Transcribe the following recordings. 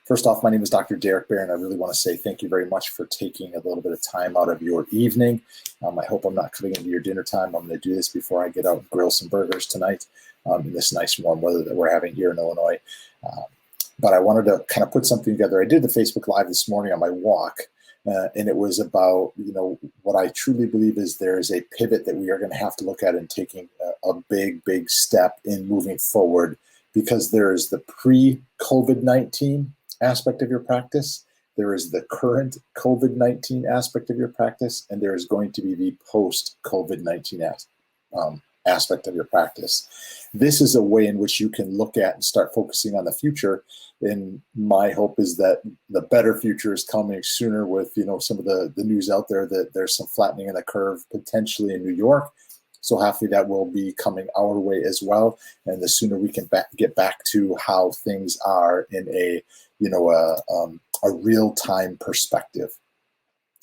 First off, my name is Dr. Derek Bear, and I really want to say thank you very much for taking a little bit of time out of your evening. I hope I'm not cutting into your dinner time. I'm going to do this before I get out and grill some burgers tonight in this nice warm weather that we're having here in Illinois. But I wanted to kind of put something together. I did the Facebook Live this morning on my walk, and it was about, what I truly believe is there is a pivot that we are going to have to look at in taking a big step in moving forward, because there is the pre-COVID-19 aspect of your practice, there is the current COVID-19 aspect of your practice, and there is going to be the post-COVID-19 aspect of your practice. This is a way in which you can look at and start focusing on the future. And my hope is that the better future is coming sooner with, some of the news out there that there's some flattening in the curve potentially in New York. So hopefully that will be coming our way as well. And the sooner we can get back to how things are in a real-time perspective.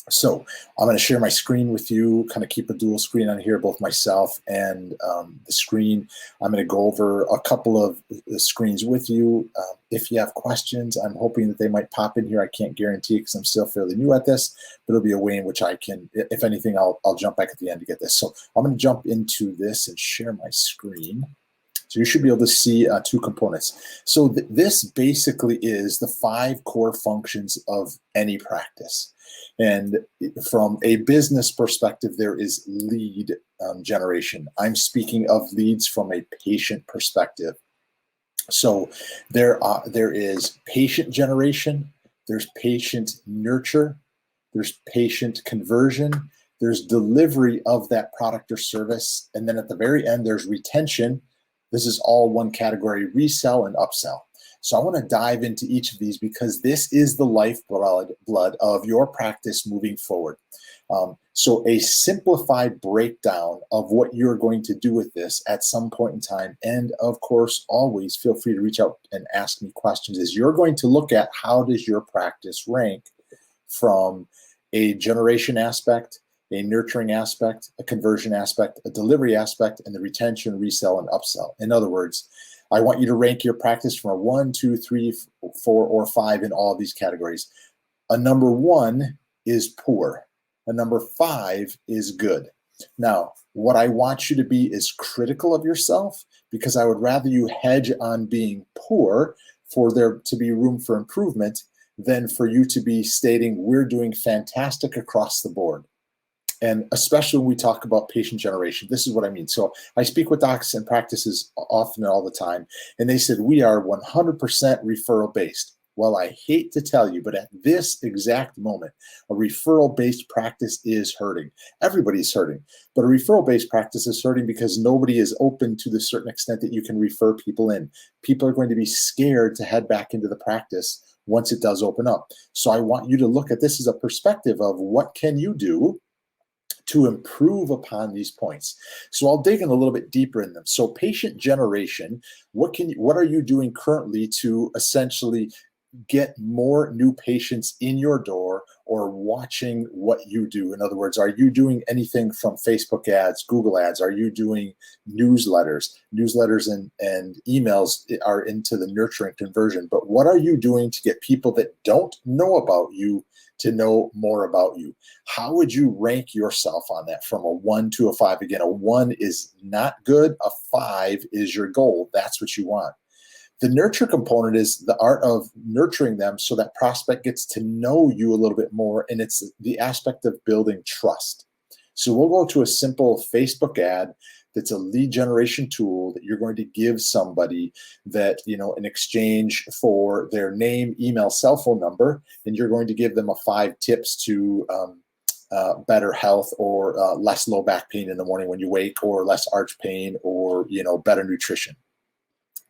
So I'm going to share my screen with you, kind of keep a dual screen on here, both myself and the screen. I'm going to go over a couple of screens with you. If you have questions, I'm hoping that they might pop in here. I can't guarantee because I'm still fairly new at this, but it'll be a way in which I can, if anything, I'll jump back at the end to get this. So I'm going to jump into this and share my screen. So you should be able to see two components. So this basically is the 5 core functions of any practice. And from a business perspective, there is lead generation. I'm speaking of leads from a patient perspective. So there is patient generation, there's patient nurture, there's patient conversion, there's delivery of that product or service, and then at the very end, there's retention. This is all one category: resell and upsell. So I want to dive into each of these because this is the lifeblood of your practice moving forward. So a simplified breakdown of what you're going to do with this at some point in time, and of course, always feel free to reach out and ask me questions, is you're going to look at how does your practice rank from a generation aspect, a nurturing aspect, a conversion aspect, a delivery aspect, and the retention, resell, and upsell. In other words, I want you to rank your practice from a 1, 2, 3, 4, or 5 in all of these categories. A number 1 is poor. A number 5 is good. Now, what I want you to be is critical of yourself, because I would rather you hedge on being poor for there to be room for improvement than for you to be stating we're doing fantastic across the board. And especially when we talk about patient generation, this is what I mean. So I speak with docs and practices often and all the time, and they said, we are 100% referral based. Well, I hate to tell you, but at this exact moment, a referral-based practice is hurting. Everybody's hurting, but a referral-based practice is hurting because nobody is open to the certain extent that you can refer people in. People are going to be scared to head back into the practice once it does open up. So I want you to look at this as a perspective of what can you do to improve upon these points. So I'll dig in a little bit deeper in them. So patient generation, what are you doing currently to essentially get more new patients in your door or watching what you do? In other words, are you doing anything from Facebook ads, Google ads? Are you doing newsletters? Newsletters and emails are into the nurturing conversion. But what are you doing to get people that don't know about you to know more about you? How would you rank yourself on that from a 1 to a 5? Again, a 1 is not good. A 5 is your goal. That's what you want. The nurture component is the art of nurturing them so that prospect gets to know you a little bit more, and it's the aspect of building trust. So we'll go to a simple Facebook ad that's a lead generation tool that you're going to give somebody that, in exchange for their name, email, cell phone number, and you're going to give them 5 tips to better health, or less low back pain in the morning when you wake, or less arch pain, or, better nutrition.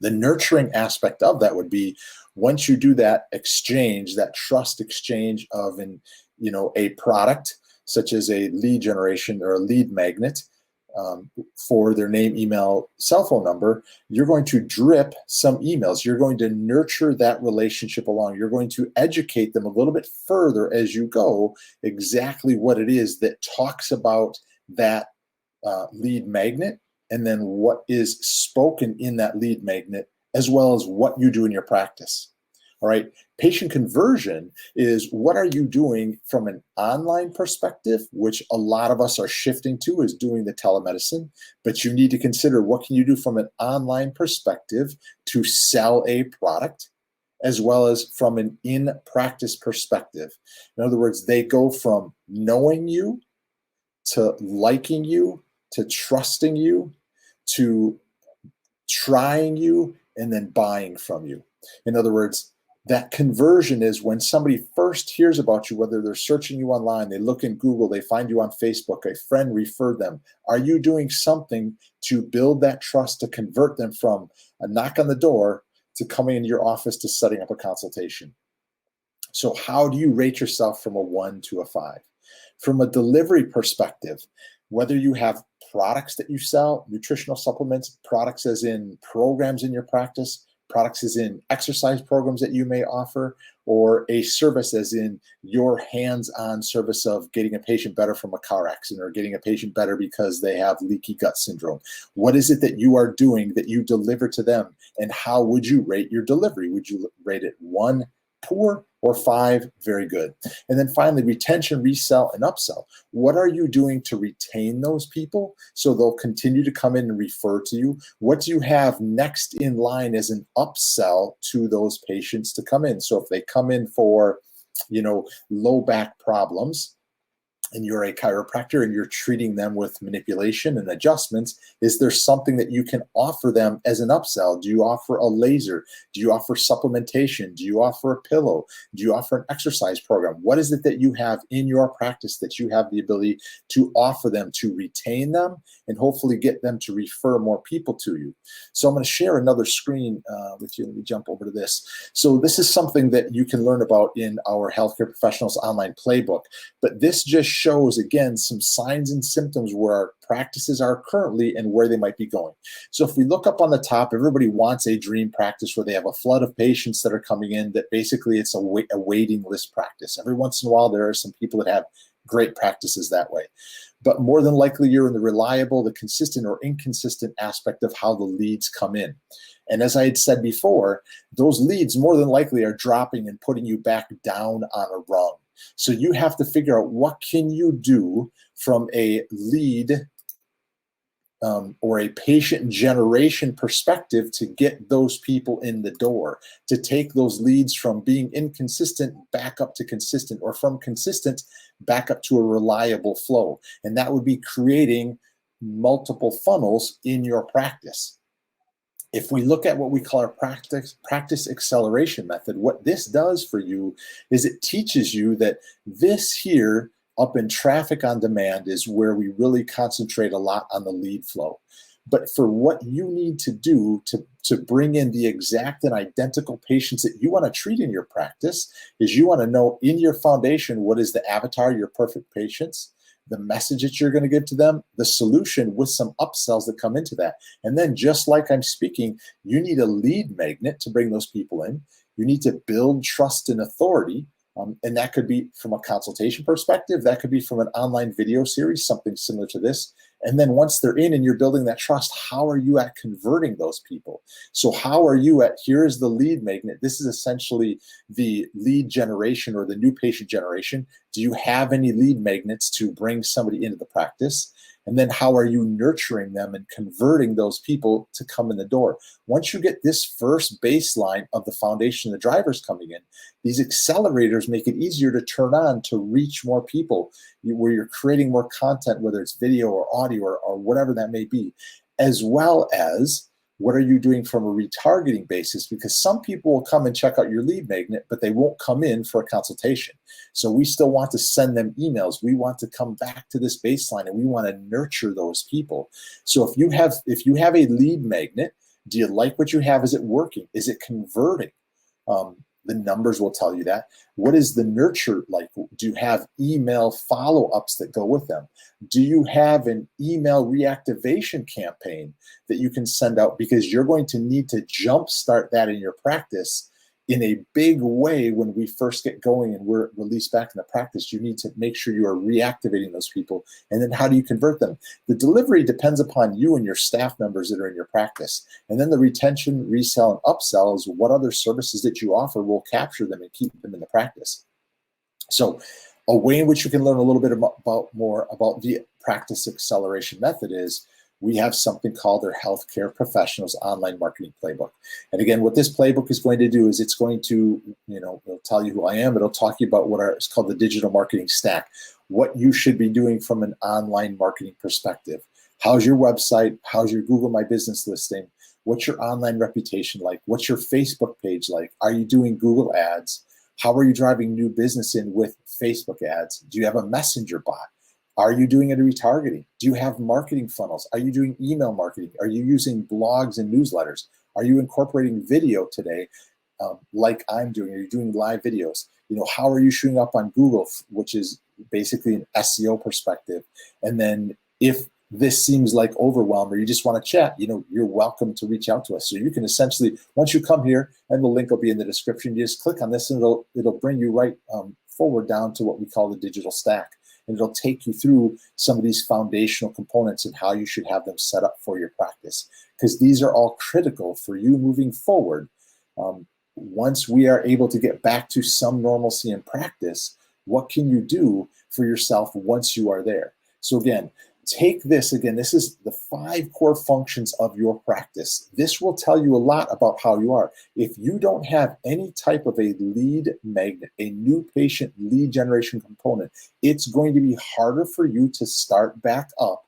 The nurturing aspect of that would be, once you do that exchange, that trust exchange of a product, such as a lead generation or a lead magnet, for their name, email, cell phone number, you're going to drip some emails. You're going to nurture that relationship along. You're going to educate them a little bit further as you go, exactly what it is that talks about that lead magnet, and then what is spoken in that lead magnet, as well as what you do in your practice. All right. Patient conversion is what are you doing from an online perspective, which a lot of us are shifting to is doing the telemedicine, but you need to consider what can you do from an online perspective to sell a product, as well as from an in-practice perspective. In other words, they go from knowing you to liking you to trusting you to trying you and then buying from you. In other words, that conversion is when somebody first hears about you, whether they're searching you online, they look in Google, they find you on Facebook, a friend referred them. Are you doing something to build that trust to convert them from a knock on the door to coming into your office to setting up a consultation? So how do you rate yourself from a 1 to a 5? From a delivery perspective, whether you have products that you sell, nutritional supplements, products as in programs in your practice, products as in exercise programs that you may offer, or a service as in your hands-on service of getting a patient better from a car accident or getting a patient better because they have leaky gut syndrome. What is it that you are doing that you deliver to them? And how would you rate your delivery? Would you rate it 1, poor, or 5, very good? And then finally, retention, resell, and upsell. What are you doing to retain those people so they'll continue to come in and refer to you? What do you have next in line as an upsell to those patients to come in? So if they come in for, low back problems, and you're a chiropractor and you're treating them with manipulation and adjustments, is there something that you can offer them as an upsell? Do you offer a laser? Do you offer supplementation? Do you offer a pillow? Do you offer an exercise program? What is it that you have in your practice that you have the ability to offer them to retain them and hopefully get them to refer more people to you? So I'm going to share another screen with you. Let me jump over to this. So this is something that you can learn about in our Healthcare Professionals Online Playbook, but this just shows, again, some signs and symptoms where our practices are currently and where they might be going. So if we look up on the top, everybody wants a dream practice where they have a flood of patients that are coming in that basically it's a waiting list practice. Every once in a while, there are some people that have great practices that way. But more than likely, you're in the reliable, the consistent or inconsistent aspect of how the leads come in. And as I had said before, those leads more than likely are dropping and putting you back down on a rung. So you have to figure out what can you do from a lead or a patient generation perspective to get those people in the door, to take those leads from being inconsistent back up to consistent, or from consistent back up to a reliable flow. And that would be creating multiple funnels in your practice. If we look at what we call our practice acceleration method, what this does for you is it teaches you that this here up in traffic on demand is where we really concentrate a lot on the lead flow. But for what you need to do to bring in the exact and identical patients that you want to treat in your practice is you want to know in your foundation what is the avatar, your perfect patients, the message that you're going to give to them, the solution with some upsells that come into that. And then just like I'm speaking, you need a lead magnet to bring those people in. You need to build trust and authority. And that could be from a consultation perspective. That could be from an online video series, something similar to this. And then once they're in and you're building that trust, how are you at converting those people? So how are you at, here's the lead magnet. This is essentially the lead generation or the new patient generation. Do you have any lead magnets to bring somebody into the practice? And then how are you nurturing them and converting those people to come in the door? Once you get this first baseline of the foundation, the drivers coming in, these accelerators make it easier to turn on to reach more people where you're creating more content, whether it's video or audio or whatever that may be, as well as what are you doing from a retargeting basis? Because some people will come and check out your lead magnet, but they won't come in for a consultation. So we still want to send them emails. We want to come back to this baseline and we want to nurture those people. So if you have a lead magnet, do you like what you have? Is it working? Is it converting? The numbers will tell you that. What is the nurture like? Do you have email follow-ups that go with them? Do you have an email reactivation campaign that you can send out? Because you're going to need to jumpstart that in your practice in a big way, when we first get going and we're released back in the practice, you need to make sure you are reactivating those people. And then how do you convert them? The delivery depends upon you and your staff members that are in your practice. And then the retention, resell, and upsell is what other services that you offer will capture them and keep them in the practice. So a way in which you can learn a little bit more about the practice acceleration method is we have something called our Healthcare Professionals Online Marketing Playbook. And again, what this playbook is going to do is it's going to, it'll tell you who I am. It'll talk to you about what is called the digital marketing stack, what you should be doing from an online marketing perspective. How's your website? How's your Google My Business listing? What's your online reputation like? What's your Facebook page like? Are you doing Google ads? How are you driving new business in with Facebook ads? Do you have a messenger bot? Are you doing any retargeting? Do you have marketing funnels? Are you doing email marketing? Are you using blogs and newsletters? Are you incorporating video today like I'm doing? Are you doing live videos? How are you showing up on Google, which is basically an SEO perspective? And then if this seems like overwhelm or you just want to chat, you're welcome to reach out to us. So you can essentially, once you come here, and the link will be in the description, you just click on this and it'll bring you right forward down to what we call the digital stack. And it'll take you through some of these foundational components and how you should have them set up for your practice, because these are all critical for you moving forward. Once we are able to get back to some normalcy in practice, what can you do for yourself once you are there? So again, take this again. This is the 5 core functions of your practice. This will tell you a lot about how you are. If you don't have any type of a lead magnet, a new patient lead generation component, it's going to be harder for you to start back up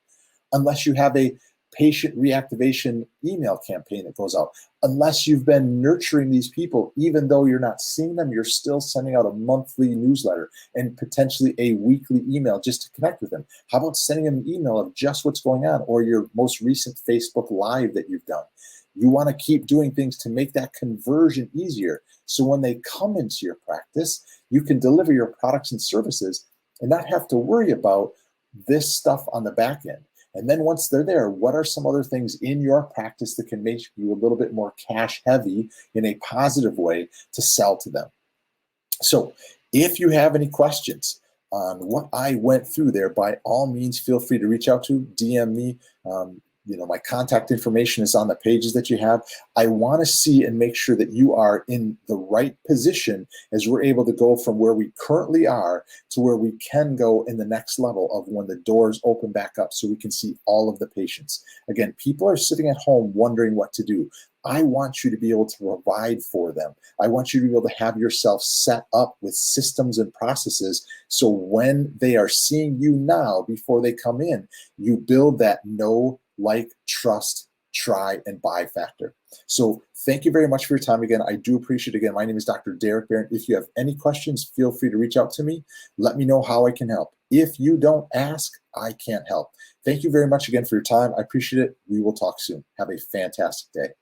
unless you have a patient reactivation email campaign that goes out. Unless you've been nurturing these people, even though you're not seeing them, you're still sending out a monthly newsletter and potentially a weekly email just to connect with them. How about sending them an email of just what's going on, or your most recent Facebook Live that you've done? You want to keep doing things to make that conversion easier. So when they come into your practice, you can deliver your products and services and not have to worry about this stuff on the back end. And then once they're there, what are some other things in your practice that can make you a little bit more cash heavy in a positive way to sell to them? So if you have any questions on what I went through there, by all means, feel free to reach out to, DM me. My contact information is on the pages that you have. I want to see and make sure that you are in the right position as we're able to go from where we currently are to where we can go in the next level of when the doors open back up so we can see all of the patients. Again, people are sitting at home wondering what to do. I want you to be able to provide for them. I want you to be able to have yourself set up with systems and processes so when they are seeing you now before they come in, you build that know, like, trust, try, and buy factor. So thank you very much for your time again. I do appreciate it. Again, my name is Dr. Derek Barron. If you have any questions, feel free to reach out to me. Let me know how I can help. If you don't ask, I can't help. Thank you very much again for your time. I appreciate it. We will talk soon. Have a fantastic day.